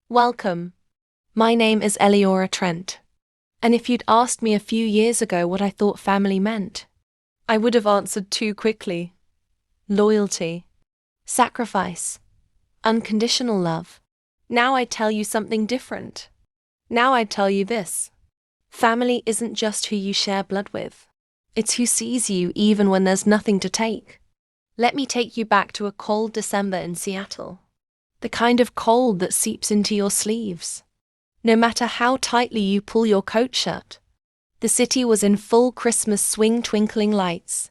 Welcome. My name is Eleora Trent. And if you'd asked me a few years ago what I thought family meant, I would have answered too quickly. Loyalty, sacrifice, unconditional love. Now I tell you something different. Now I tell you this. Family isn't just who you share blood with. It's who sees you even when there's nothing to take. Let me take you back to a cold December in Seattle. The kind of cold that seeps into your sleeves. No matter how tightly you pull your coat shut. The city was in full Christmas swing, twinkling lights.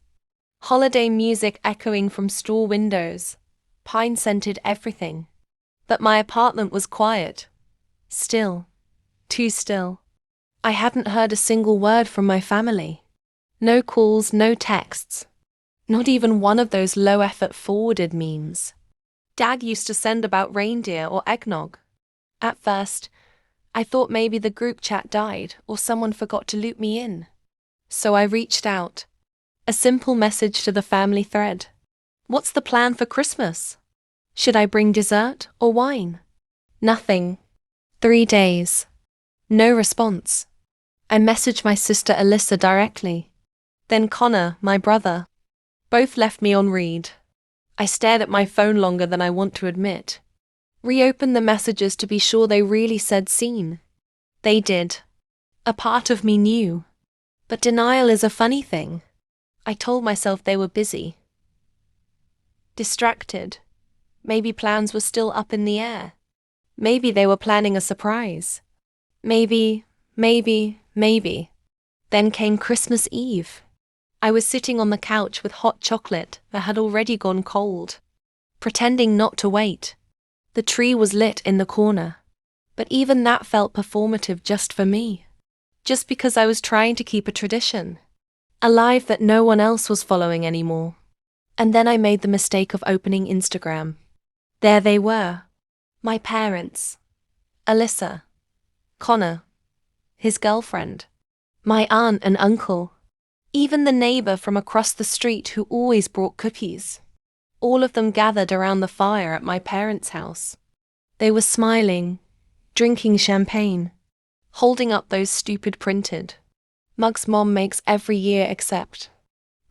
Holiday music echoing from store windows. Pine-scented everything. But my apartment was quiet. Still. Too still. I hadn't heard a single word from my family. No calls, no texts. Not even one of those low-effort forwarded memes. Dad used to send about reindeer or eggnog. At first, I thought maybe the group chat died or someone forgot to loop me in. So I reached out. A simple message to the family thread. What's the plan for Christmas? Should I bring dessert or wine? Nothing. 3 days. No response. I messaged my sister Alyssa directly. Then Connor, my brother. Both left me on read. I stared at my phone longer than I want to admit. Reopened the messages to be sure they really said seen. They did. A part of me knew. But denial is a funny thing. I told myself they were busy. Distracted. Maybe plans were still up in the air. Maybe they were planning a surprise. Maybe. Then came Christmas Eve. I was sitting on the couch with hot chocolate that had already gone cold, pretending not to wait. The tree was lit in the corner, but even that felt performative just for me. Just because I was trying to keep a tradition, a life that no one else was following anymore. And then I made the mistake of opening Instagram. There they were. My parents. Alyssa. Connor. His girlfriend. My aunt and uncle. Even the neighbor from across the street who always brought cookies. All of them gathered around the fire at my parents' house. They were smiling, drinking champagne, holding up those stupid printed mugs Mom makes every year except.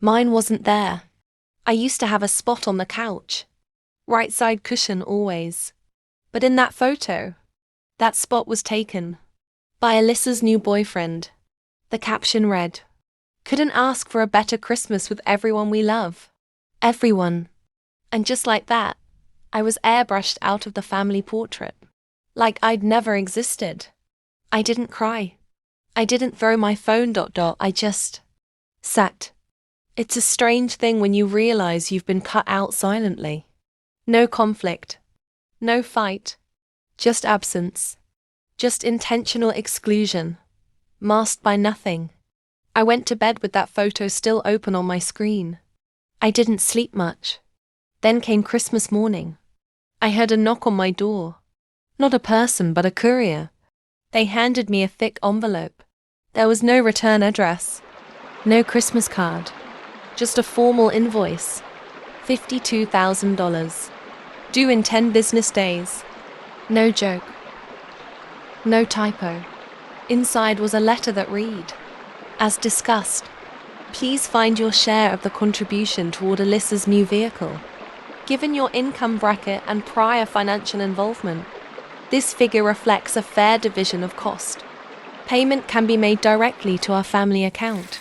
Mine wasn't there. I used to have a spot on the couch. Right side cushion always. But in that photo, that spot was taken by Alyssa's new boyfriend. The caption read, "Couldn't ask for a better Christmas with everyone we love." Everyone. And just like that, I was airbrushed out of the family portrait. Like I'd never existed. I didn't cry. I didn't throw my phone ... I just sat. It's a strange thing when you realize you've been cut out silently. No conflict. No fight. Just absence. Just intentional exclusion. Masked by nothing. I went to bed with that photo still open on my screen. I didn't sleep much. Then came Christmas morning. I heard a knock on my door. Not a person, but a courier. They handed me a thick envelope. There was no return address. No Christmas card. Just a formal invoice. $52,000. Due in 10 business days. No joke. No typo. Inside was a letter that read, "As discussed, please find your share of the contribution toward Alyssa's new vehicle. Given your income bracket and prior financial involvement, this figure reflects a fair division of cost. Payment can be made directly to our family account.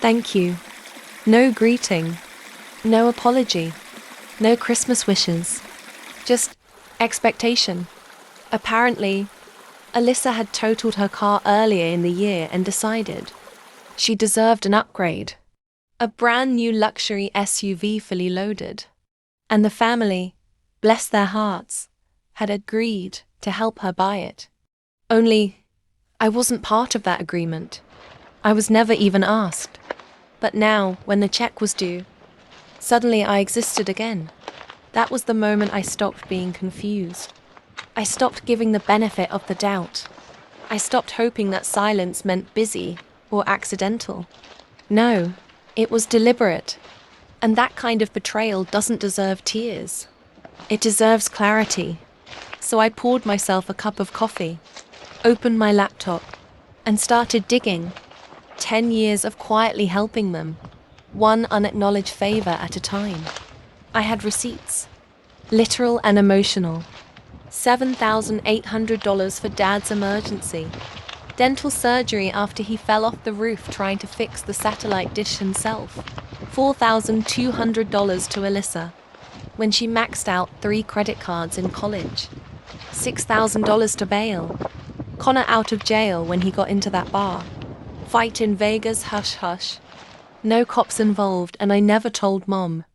Thank you." No greeting. No apology. No Christmas wishes. Just expectation. Apparently, Alyssa had totaled her car earlier in the year and decided she deserved an upgrade. A brand new luxury SUV fully loaded. And the family, bless their hearts, had agreed to help her buy it. Only, I wasn't part of that agreement. I was never even asked. But now, when the check was due, suddenly I existed again. That was the moment I stopped being confused. I stopped giving the benefit of the doubt. I stopped hoping that silence meant busy or accidental. No, it was deliberate. And that kind of betrayal doesn't deserve tears. It deserves clarity. So I poured myself a cup of coffee, opened my laptop, and started digging. 10 years of quietly helping them, one unacknowledged favor at a time. I had receipts, literal and emotional. $7,800 for Dad's emergency. Dental surgery after he fell off the roof trying to fix the satellite dish himself. $4,200 to Alyssa when she maxed out 3 credit cards in college. $6,000 to bail Connor out of jail when he got into that bar. Fight in Vegas, hush hush. No cops involved and I never told Mom.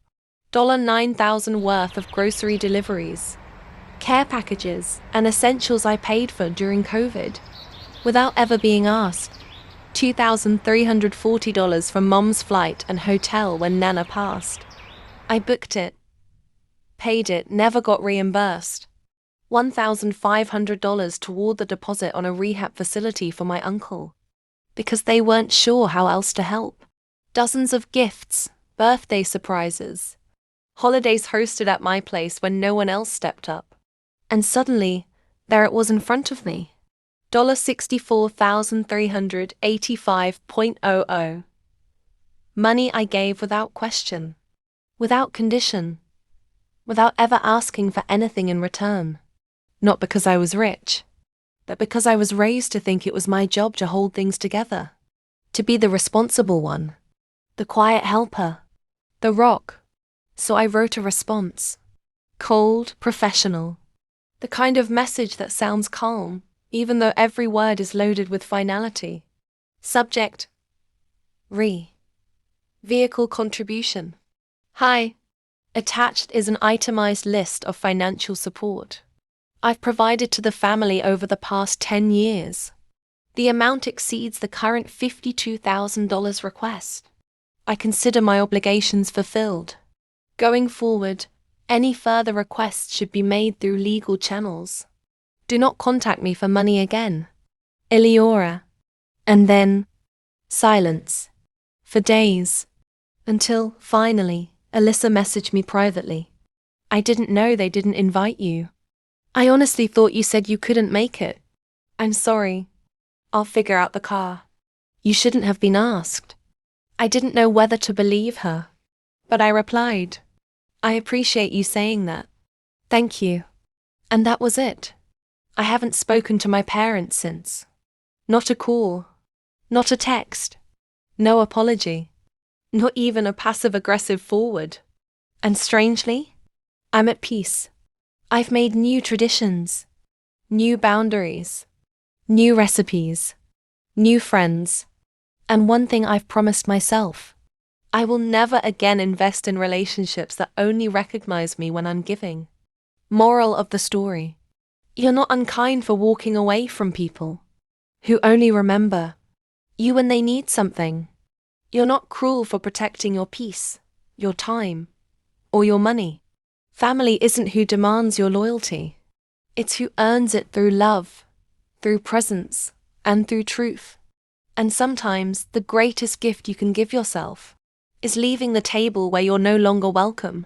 $9,000 worth of grocery deliveries, care packages, and essentials I paid for during COVID, without ever being asked. $2,340 for Mom's flight and hotel when Nana passed. I booked it, paid it, never got reimbursed. $1,500 toward the deposit on a rehab facility for my uncle, because they weren't sure how else to help. Dozens of gifts, birthday surprises, holidays hosted at my place when no one else stepped up. And suddenly, there it was in front of me. $64,385.00. Money I gave without question, without condition, without ever asking for anything in return. Not because I was rich, but because I was raised to think it was my job to hold things together, to be the responsible one, the quiet helper, the rock. So I wrote a response. Cold, professional. The kind of message that sounds calm, even though every word is loaded with finality. Subject: Vehicle contribution. Hi. Attached is an itemized list of financial support I've provided to the family over the past 10 years. The amount exceeds the current $52,000 request. I consider my obligations fulfilled. Going forward, any further requests should be made through legal channels. Do not contact me for money again. Eleora. And then, silence. For days. Until, finally, Alyssa messaged me privately. I didn't know they didn't invite you. I honestly thought you said you couldn't make it. I'm sorry. I'll figure out the car. You shouldn't have been asked. I didn't know whether to believe her. But I replied, I appreciate you saying that. Thank you. And that was it. I haven't spoken to my parents since. Not a call. Not a text. No apology. Not even a passive-aggressive forward. And strangely, I'm at peace. I've made new traditions, new boundaries, new recipes, new friends, and one thing I've promised myself. I will never again invest in relationships that only recognize me when I'm giving. Moral of the story: you're not unkind for walking away from people who only remember you when they need something. You're not cruel for protecting your peace, your time, or your money. Family isn't who demands your loyalty. It's who earns it through love, through presence, and through truth. And sometimes the greatest gift you can give yourself is leaving the table where you're no longer welcome.